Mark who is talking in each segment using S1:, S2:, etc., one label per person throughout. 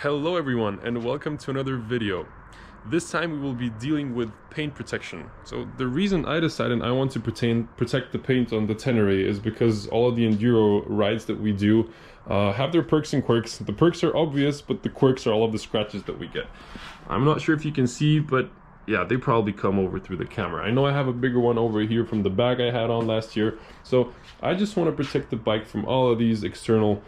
S1: Hello everyone and welcome to another video. This time we will be dealing with paint protection. So the reason I decided I want to protect the paint on the Tenere is because all of the enduro rides that we do have their perks and quirks. The perks are obvious, but the quirks are all of the scratches that we get. I'm not sure if you can see, but yeah, they probably come over through the camera. I know I have a bigger one over here from the bag I had on last year. So I just want to protect the bike from all of these external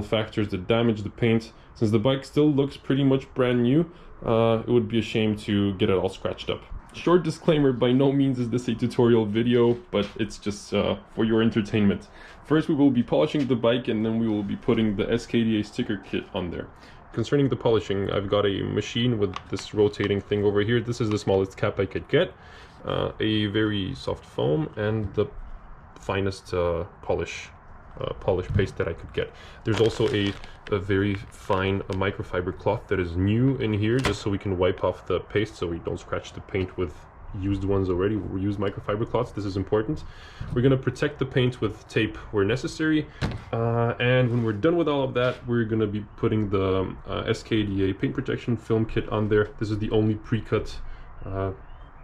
S1: factors that damage the paint. Since the bike still looks pretty much brand new, it would be a shame to get it all scratched up. Short disclaimer, by no means is this a tutorial video, but it's just for your entertainment. First we will be polishing the bike and then we will be putting the SKDA sticker kit on there. Concerning the polishing, I've got a machine with this rotating thing over here. This is the smallest cap I could get, a very soft foam, and the finest polish paste that I could get. There's also a very fine microfiber cloth that is new in here, just so we can wipe off the paste so we don't scratch the paint with used ones already. We use microfiber cloths. This is important. We're going to protect the paint with tape where necessary, and when we're done with all of that, we're going to be putting the SKDA Paint Protection Film Kit on there. This is the only pre-cut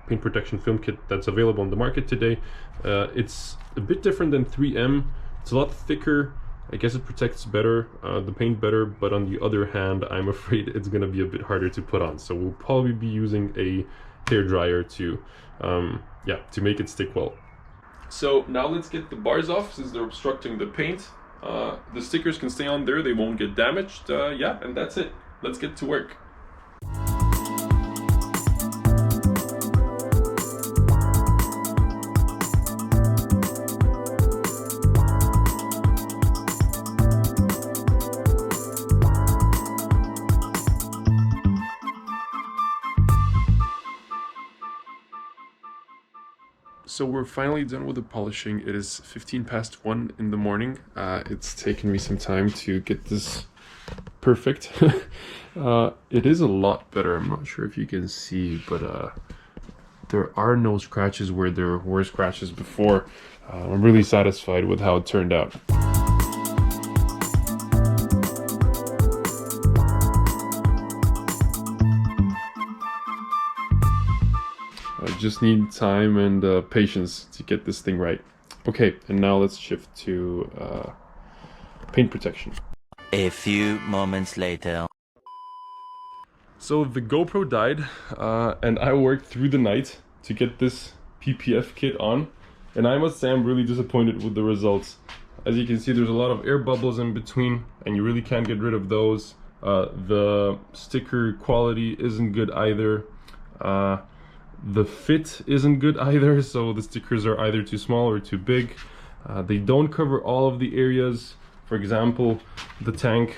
S1: paint protection film kit that's available on the market today. It's a bit different than 3M. It's a lot thicker. I guess it protects better, the paint better, but on the other hand, I'm afraid it's going to be a bit harder to put on. So we'll probably be using a hair dryer to make it stick well. So now let's get the bars off since they're obstructing the paint. The stickers can stay on there, they won't get damaged. Yeah, and that's it. Let's get to work. So we're finally done with the polishing. It is 15 past 1 in the morning. It's taken me some time to get this perfect. It is a lot better. I'm not sure if you can see, but there are no scratches where there were scratches before. I'm really satisfied with how it turned out. I just need time and patience to get this thing right. Okay, and now let's shift to paint protection.
S2: A few moments later.
S1: So the GoPro died, and I worked through the night to get this PPF kit on, and I must say I'm really disappointed with the results. As you can see, there's a lot of air bubbles in between, and you really can't get rid of those. The sticker quality isn't good either. The fit isn't good either, so the stickers are either too small or too big. They don't cover all of the areas. For example, the tank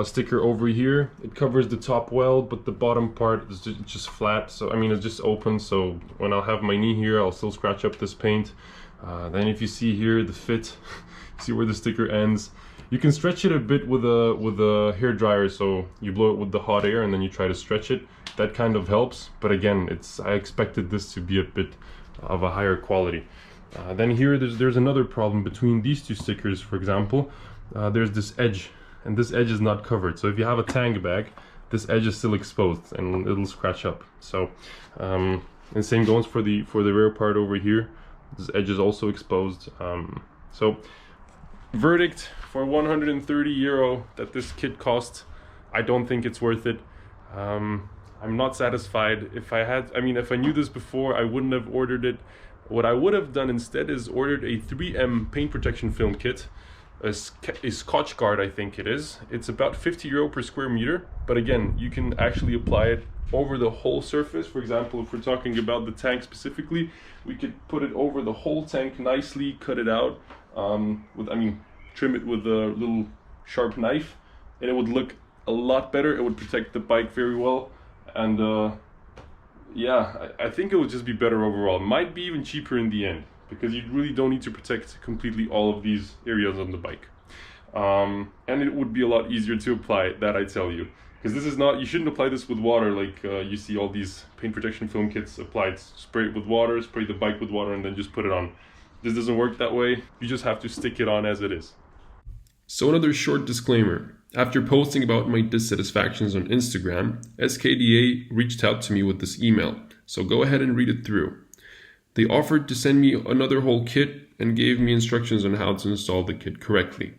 S1: sticker over here, it covers the top well, but the bottom part is just flat. So I mean, it's just open, so when I'll have my knee here, I'll still scratch up this paint. Then if you see here the fit, see where the sticker ends. You can stretch it a bit with a hair dryer, so you blow it with the hot air and then you try to stretch it. That kind of helps, but again, I expected this to be a bit of a higher quality. Then here there's another problem between these two stickers. For example, there's this edge, and this edge is not covered. So if you have a tank bag, this edge is still exposed and it'll scratch up. So and same goes for the rear part over here. This edge is also exposed. So verdict for 130 euro that this kit cost, I don't think it's worth it. I'm not satisfied. If I knew this before, I wouldn't have ordered it. What I would have done instead is ordered a 3M paint protection film kit, a Scotch Guard, I think it is. It's about 50 euro per square meter, but again, you can actually apply it over the whole surface. For example, if we're talking about the tank specifically, we could put it over the whole tank nicely, cut it out, trim it with a little sharp knife, and it would look a lot better. It would protect the bike very well, and yeah, I think it would just be better overall. It might be even cheaper in the end, because you really don't need to protect completely all of these areas on the bike. And it would be a lot easier to apply, that I tell you. Because this is not, you shouldn't apply this with water like you see all these paint protection film kits applied. Spray it with water, spray the bike with water, and then just put it on. This doesn't work that way. You just have to stick it on as it is. So another short disclaimer. After posting about my dissatisfactions on Instagram, SKDA reached out to me with this email, so go ahead and read it through. They offered to send me another whole kit and gave me instructions on how to install the kit correctly.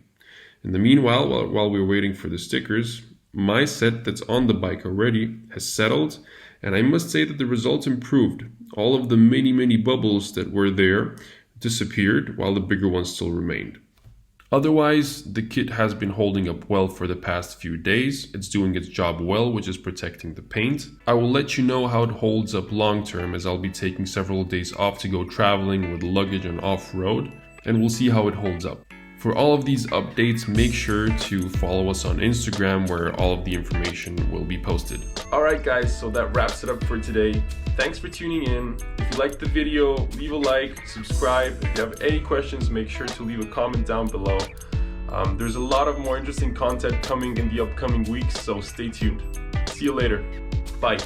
S1: In the meanwhile, while we were waiting for the stickers, my set that's on the bike already has settled, and I must say that the results improved. All of the many bubbles that were there disappeared, while the bigger ones still remained. Otherwise, the kit has been holding up well for the past few days. It's doing its job well, which is protecting the paint. I will let you know how it holds up long term, as I'll be taking several days off to go traveling with luggage and off-road, and we'll see how it holds up. For all of these updates, make sure to follow us on Instagram, where all of the information will be posted. Alright guys, so that wraps it up for today. Thanks for tuning in. If you liked the video, leave a like, subscribe. If you have any questions, make sure to leave a comment down below. There's a lot of more interesting content coming in the upcoming weeks, so stay tuned. See you later. Bye.